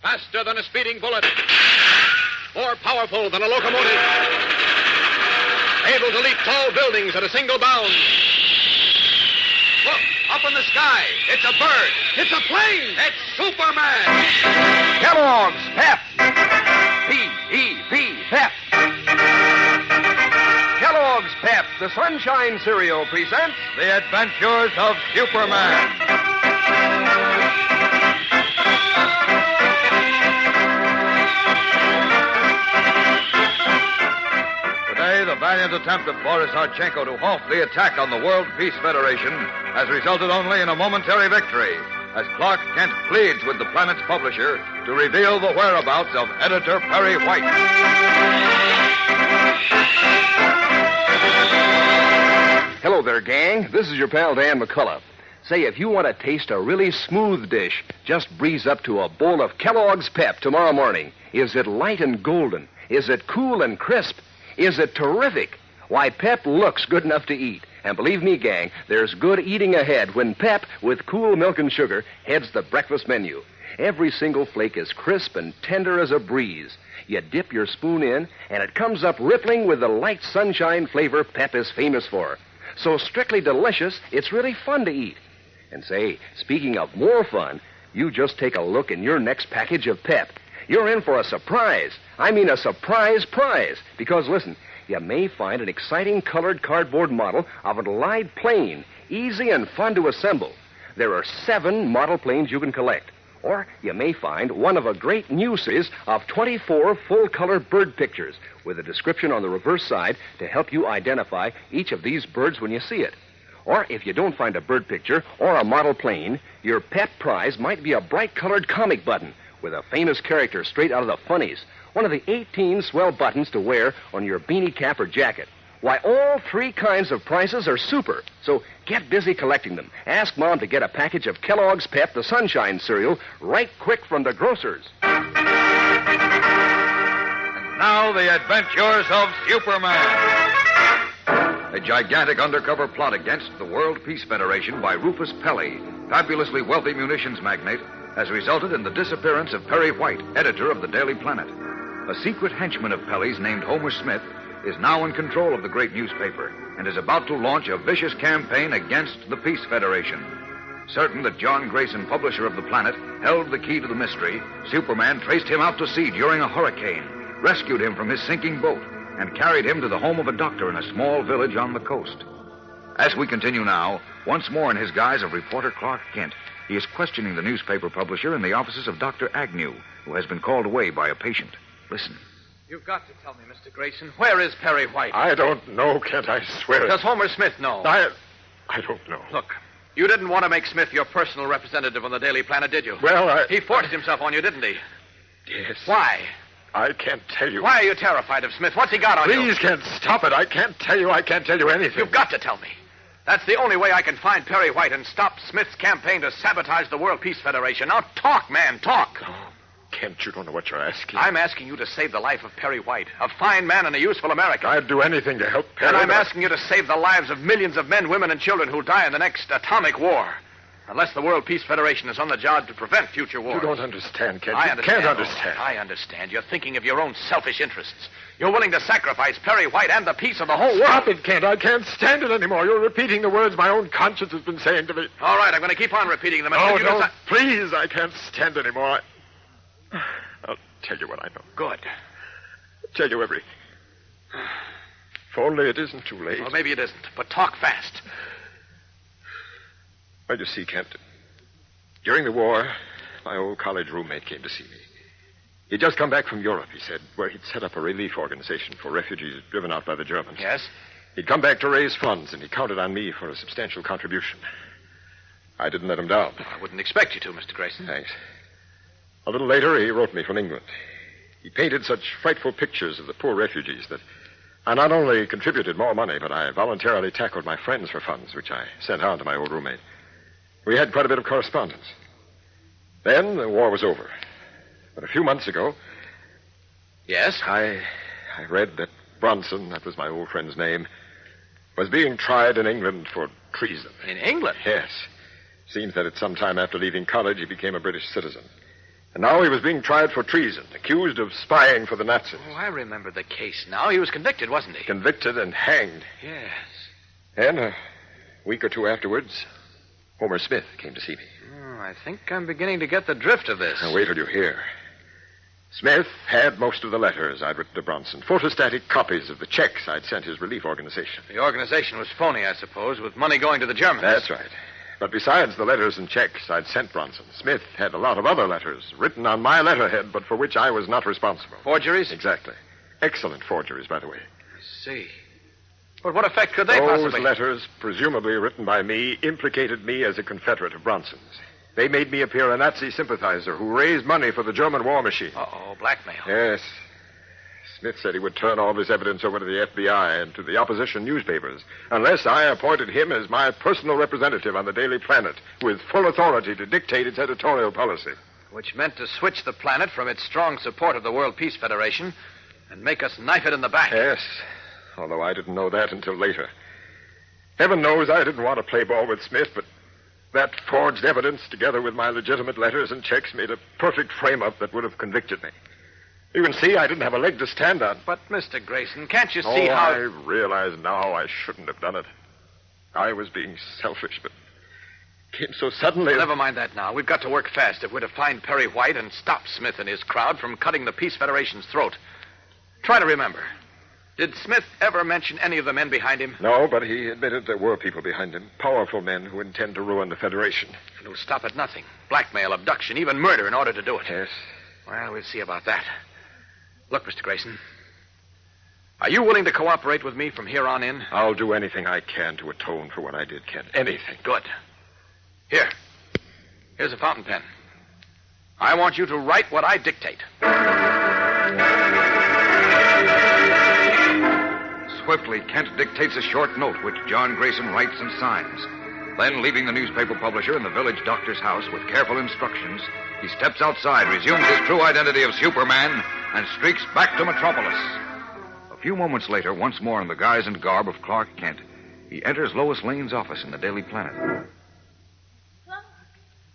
Faster than a speeding bullet. More powerful than a locomotive. Able to leap tall buildings at a single bound. Look, up in the sky. It's a bird. It's a plane. It's Superman. Kellogg's Pep. P-E-P, Pep. Kellogg's Pep, the Sunshine Cereal, presents The Adventures of Superman. Today, the valiant attempt of Boris Archenko to halt the attack on the World Peace Federation has resulted only in a momentary victory, as Clark Kent pleads with the planet's publisher to reveal the whereabouts of editor Perry White. Hello there, gang. This is your pal Dan McCullough. Say, if you want to taste a really smooth dish, just breeze up to a bowl of Kellogg's Pep tomorrow morning. Is it light and golden? Is it cool and crisp? Is it terrific? Why, Pep looks good enough to eat. And believe me, gang, there's good eating ahead when Pep, with cool milk and sugar, heads the breakfast menu. Every single flake is crisp and tender as a breeze. You dip your spoon in, and it comes up rippling with the light sunshine flavor Pep is famous for. So strictly delicious, it's really fun to eat. And say, speaking of more fun, you just take a look in your next package of Pep. You're in for a surprise. I mean a surprise prize. Because, listen, you may find an exciting colored cardboard model of an Allied plane, easy and fun to assemble. There are 7 model planes you can collect. Or you may find one of a great new series of 24 full-color bird pictures with a description on the reverse side to help you identify each of these birds when you see it. Or if you don't find a bird picture or a model plane, your Pep prize might be a bright-colored comic button with a famous character straight out of the funnies. One of the 18 swell buttons to wear on your beanie cap or jacket. Why, all 3 kinds of prizes are super. So get busy collecting them. Ask Mom to get a package of Kellogg's Pep, the Sunshine Cereal, right quick from the grocers. And now, The Adventures of Superman. A gigantic undercover plot against the World Peace Federation by Rufus Pelly, fabulously wealthy munitions magnate, has resulted in the disappearance of Perry White, editor of the Daily Planet. A secret henchman of Pelly's named Homer Smith is now in control of the great newspaper and is about to launch a vicious campaign against the Peace Federation. Certain that John Grayson, publisher of the Planet, held the key to the mystery, Superman traced him out to sea during a hurricane, rescued him from his sinking boat, and carried him to the home of a doctor in a small village on the coast. As we continue now, once more in his guise of reporter Clark Kent, he is questioning the newspaper publisher in the offices of Dr. Agnew, who has been called away by a patient. Listen. You've got to tell me, Mr. Grayson, where is Perry White? I don't know, Kent, I swear it. Does Homer Smith know? I don't know. Look, you didn't want to make Smith your personal representative on the Daily Planet, did you? Well, He forced himself on you, didn't he? Yes. Why? I can't tell you. Why are you terrified of Smith? What's he got on you? Please, Kent, stop it. I can't tell you anything. You've got to tell me. That's the only way I can find Perry White and stop Smith's campaign to sabotage the World Peace Federation. Now talk, man, talk. Oh, Kent, you don't know what you're asking. I'm asking you to save the life of Perry White, a fine man and a useful American. I'd do anything to help Perry. And I'm asking you to save the lives of millions of men, women, and children who'll die in the next atomic war. Unless the World Peace Federation is on the job to prevent future wars. You don't understand, Kent. I You understand. can't understand. I understand. You're thinking of your own selfish interests. You're willing to sacrifice Perry White and the peace of the whole world. Stop it, Kent. I can't stand it anymore. You're repeating the words my own conscience has been saying to me. All right, I'm going to keep on repeating them. Oh, until you no, please. I can't stand anymore. I'll tell you what I know. Good. I'll tell you everything. If only it isn't too late. Well, maybe it isn't, but talk fast. Well, you see, Kent, during the war, my old college roommate came to see me. He'd just come back from Europe, he said, where he'd set up a relief organization for refugees driven out by the Germans. Yes? He'd come back to raise funds, and he counted on me for a substantial contribution. I didn't let him down. I wouldn't expect you to, Mr. Grayson. Thanks. A little later, he wrote me from England. He painted such frightful pictures of the poor refugees that I not only contributed more money, but I voluntarily tackled my friends for funds, which I sent on to my old roommate. We had quite a bit of correspondence. Then the war was over. But a few months ago... Yes? I read that Bronson, that was my old friend's name, was being tried in England for treason. In England? Yes. Seems that at some time after leaving college, he became a British citizen. And now he was being tried for treason, accused of spying for the Nazis. Oh, I remember the case now. He was convicted, wasn't he? Convicted and hanged. Yes. And a week or two afterwards, Homer Smith came to see me. Oh, I think I'm beginning to get the drift of this. Now, wait till you hear. Smith had most of the letters I'd written to Bronson, photostatic copies of the checks I'd sent his relief organization. The organization was phony, I suppose, with money going to the Germans. That's right. But besides the letters and checks I'd sent Bronson, Smith had a lot of other letters written on my letterhead, but for which I was not responsible. Forgeries? Exactly. Excellent forgeries, by the way. I see. But what effect could they Those possibly... letters, presumably written by me, implicated me as a Confederate of Bronson's. They made me appear a Nazi sympathizer who raised money for the German war machine. Uh-oh, blackmail. Yes. Smith said he would turn all this evidence over to the FBI and to the opposition newspapers unless I appointed him as my personal representative on the Daily Planet with full authority to dictate its editorial policy. Which meant to switch the Planet from its strong support of the World Peace Federation and make us knife it in the back. Yes, although I didn't know that until later. Heaven knows I didn't want to play ball with Smith, but that forged evidence, together with my legitimate letters and checks, made a perfect frame-up that would have convicted me. You can see I didn't have a leg to stand on. But, Mr. Grayson, can't you see how... I realize now I shouldn't have done it. I was being selfish, but it came so suddenly... Well, never mind that now. We've got to work fast if we're to find Perry White and stop Smith and his crowd from cutting the Peace Federation's throat. Try to remember. Did Smith ever mention any of the men behind him? No, but he admitted there were people behind him. Powerful men who intend to ruin the Federation. And who'll stop at nothing. Blackmail, abduction, even murder in order to do it. Yes. Well, we'll see about that. Look, Mr. Grayson. Are you willing to cooperate with me from here on in? I'll do anything I can to atone for what I did, Kent. Anything. Good. Here. Here's a fountain pen. I want you to write what I dictate. Swiftly, Kent dictates a short note, which John Grayson writes and signs. Then, leaving the newspaper publisher in the village doctor's house with careful instructions, he steps outside, resumes his true identity of Superman, and streaks back to Metropolis. A few moments later, once more in the guise and garb of Clark Kent, he enters Lois Lane's office in the Daily Planet.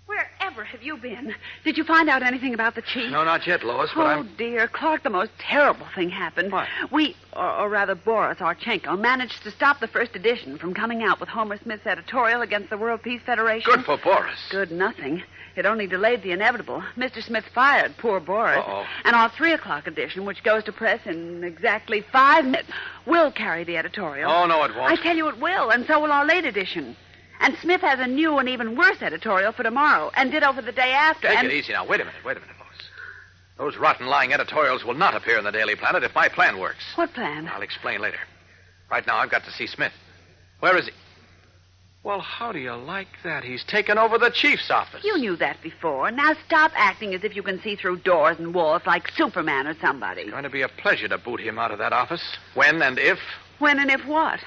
Wherever have you been? Did you find out anything about the chief? No, not yet, Lois, but Oh, dear. Clark, the most terrible thing happened. What? We, or rather Boris Archenko, managed to stop the first edition from coming out with Homer Smith's editorial against the World Peace Federation. Good for Boris. Good nothing. It only delayed the inevitable. Mr. Smith fired poor Boris. Uh-oh. And our 3 o'clock edition, which goes to press in exactly 5 minutes, will carry the editorial. Oh, no, it won't. I tell you it will, and so will our late edition. And Smith has a new and even worse editorial for tomorrow, and ditto for the day after. Take it easy now. Wait a minute, Lois. Those rotten, lying editorials will not appear in the Daily Planet if my plan works. What plan? I'll explain later. Right now, I've got to see Smith. Where is he? Well, how do you like that? He's taken over the chief's office. You knew that before. Now stop acting as if you can see through doors and walls like Superman or somebody. It's going to be a pleasure to boot him out of that office. When and if? When and if what?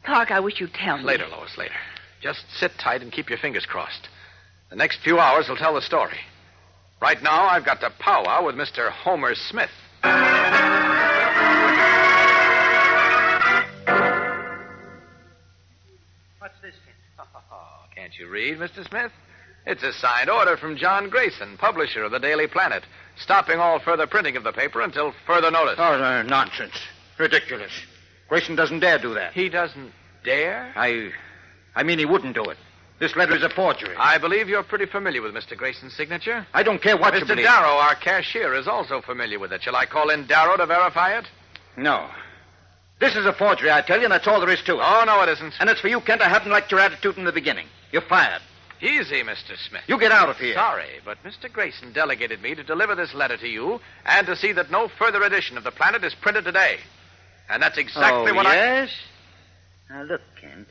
Clark, I wish you'd tell me. Later, Lois, later. Just sit tight and keep your fingers crossed. The next few hours will tell the story. Right now, I've got to powwow with Mr. Homer Smith. What's this, Kent? Can't you read, Mr. Smith? It's a signed order from John Grayson, publisher of the Daily Planet, stopping all further printing of the paper until further notice. Oh, nonsense. Ridiculous. Grayson doesn't dare do that. He doesn't dare? I mean, he wouldn't do it. This letter is a forgery. I believe you're pretty familiar with Mr. Grayson's signature. I don't care what you Mr. believe. Darrow, our cashier, is also familiar with it. Shall I call in Darrow to verify it? No. This is a forgery, I tell you, and that's all there is to it. Oh, no, it isn't. And it's for you, Kent. I haven't liked your attitude in the beginning. You're fired. Easy, Mr. Smith. You get out of here. Sorry, but Mr. Grayson delegated me to deliver this letter to you and to see that no further edition of the Planet is printed today. And that's exactly what yes? Now, look, Kent.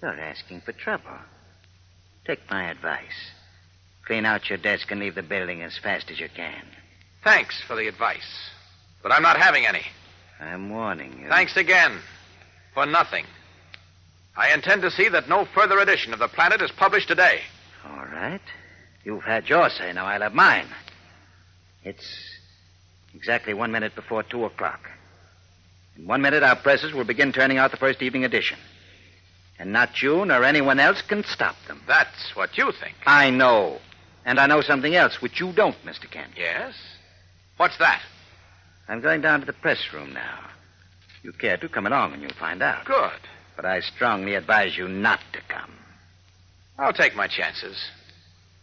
You're asking for trouble. Take my advice. Clean out your desk and leave the building as fast as you can. Thanks for the advice, but I'm not having any. I'm warning you. Thanks again. For nothing. I intend to see that no further edition of the Planet is published today. All right. You've had your say. Now I'll have mine. It's exactly 1 minute before 2 o'clock. In 1 minute, our presses will begin turning out the first evening edition. And not you nor anyone else can stop them. That's what you think. I know. And I know something else, which you don't, Mr. Kent. Yes? What's that? I'm going down to the press room now. If you care to, come along and you'll find out. Good. But I strongly advise you not to come. I'll take my chances.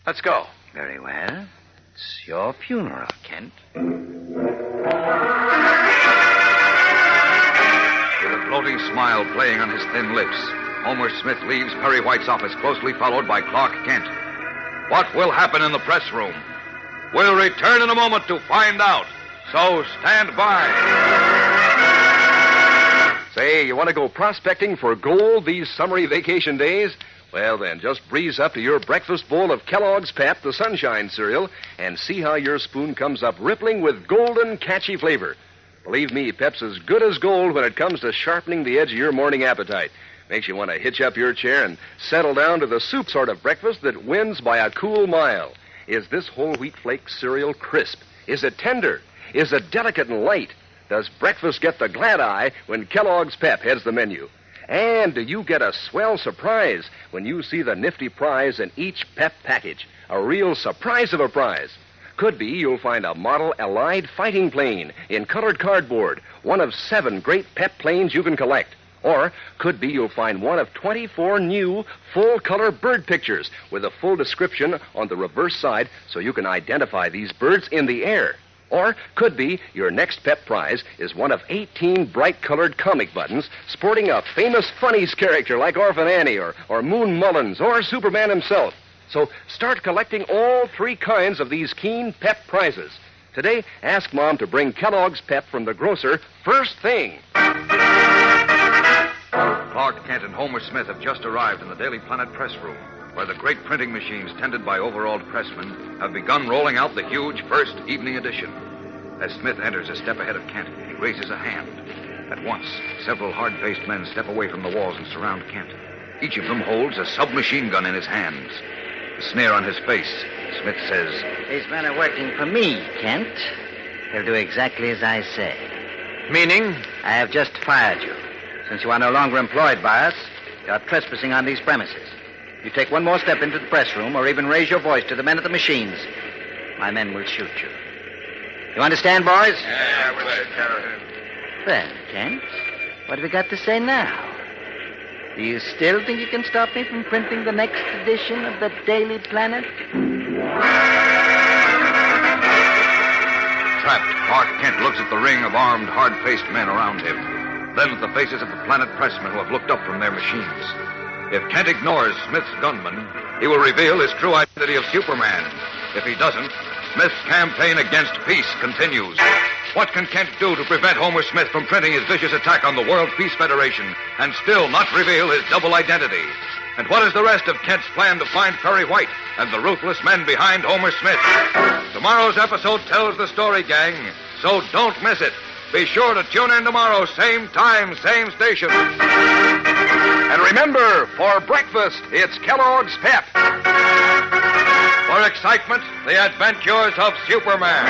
Let's go. Very well. It's your funeral, Kent. With a floating smile playing on his thin lips, Homer Smith leaves Perry White's office, closely followed by Clark Kent. What will happen in the press room? We'll return in a moment to find out. So stand by. Say, you want to go prospecting for gold these summery vacation days? Well, then, just breeze up to your breakfast bowl of Kellogg's Pep, the Sunshine cereal, and see how your spoon comes up rippling with golden, catchy flavor. Believe me, Pep's as good as gold when it comes to sharpening the edge of your morning appetite. Makes you want to hitch up your chair and settle down to the soup sort of breakfast that wins by a cool mile. Is this whole wheat flake cereal crisp? Is it tender? Is it delicate and light? Does breakfast get the glad eye when Kellogg's Pep heads the menu? And do you get a swell surprise when you see the nifty prize in each Pep package? A real surprise of a prize. Could be you'll find a model Allied fighting plane in colored cardboard, one of 7 great Pep planes you can collect. Or could be you'll find one of 24 new full-color bird pictures with a full description on the reverse side so you can identify these birds in the air. Or could be your next Pep prize is one of 18 bright-colored comic buttons sporting a famous funnies character like Orphan Annie or Moon Mullins or Superman himself. So start collecting all 3 kinds of these keen Pep prizes. Today, ask Mom to bring Kellogg's Pep from the grocer first thing. Clark Kent and Homer Smith have just arrived in the Daily Planet press room, where the great printing machines tended by overalled pressmen have begun rolling out the huge first evening edition. As Smith enters a step ahead of Kent, he raises a hand. At once, several hard-faced men step away from the walls and surround Kent. Each of them holds a submachine gun in his hands. A sneer on his face, Smith says, These men are working for me, Kent. They'll do exactly as I say. Meaning? I have just fired you. Since you are no longer employed by us, you are trespassing on these premises. You take one more step into the press room or even raise your voice to the men at the machines, my men will shoot you. You understand, boys? Yeah, we'll take care of him. Well, Kent, what have you got to say now? Do you still think you can stop me from printing the next edition of the Daily Planet? Trapped, Clark Kent looks at the ring of armed, hard-faced men around him. Then at the faces of the Planet pressmen who have looked up from their machines. If Kent ignores Smith's gunman, he will reveal his true identity of Superman. If he doesn't, Smith's campaign against peace continues. What can Kent do to prevent Homer Smith from printing his vicious attack on the World Peace Federation and still not reveal his double identity? And what is the rest of Kent's plan to find Perry White and the ruthless men behind Homer Smith? Tomorrow's episode tells the story, gang, so don't miss it. Be sure to tune in tomorrow, same time, same station. And remember, for breakfast, it's Kellogg's Pep. For excitement, the adventures of Superman.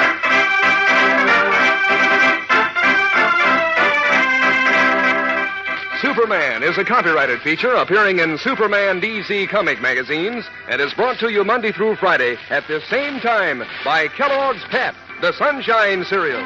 Superman is a copyrighted feature appearing in Superman DC comic magazines and is brought to you Monday through Friday at the same time by Kellogg's Pep, the Sunshine cereal.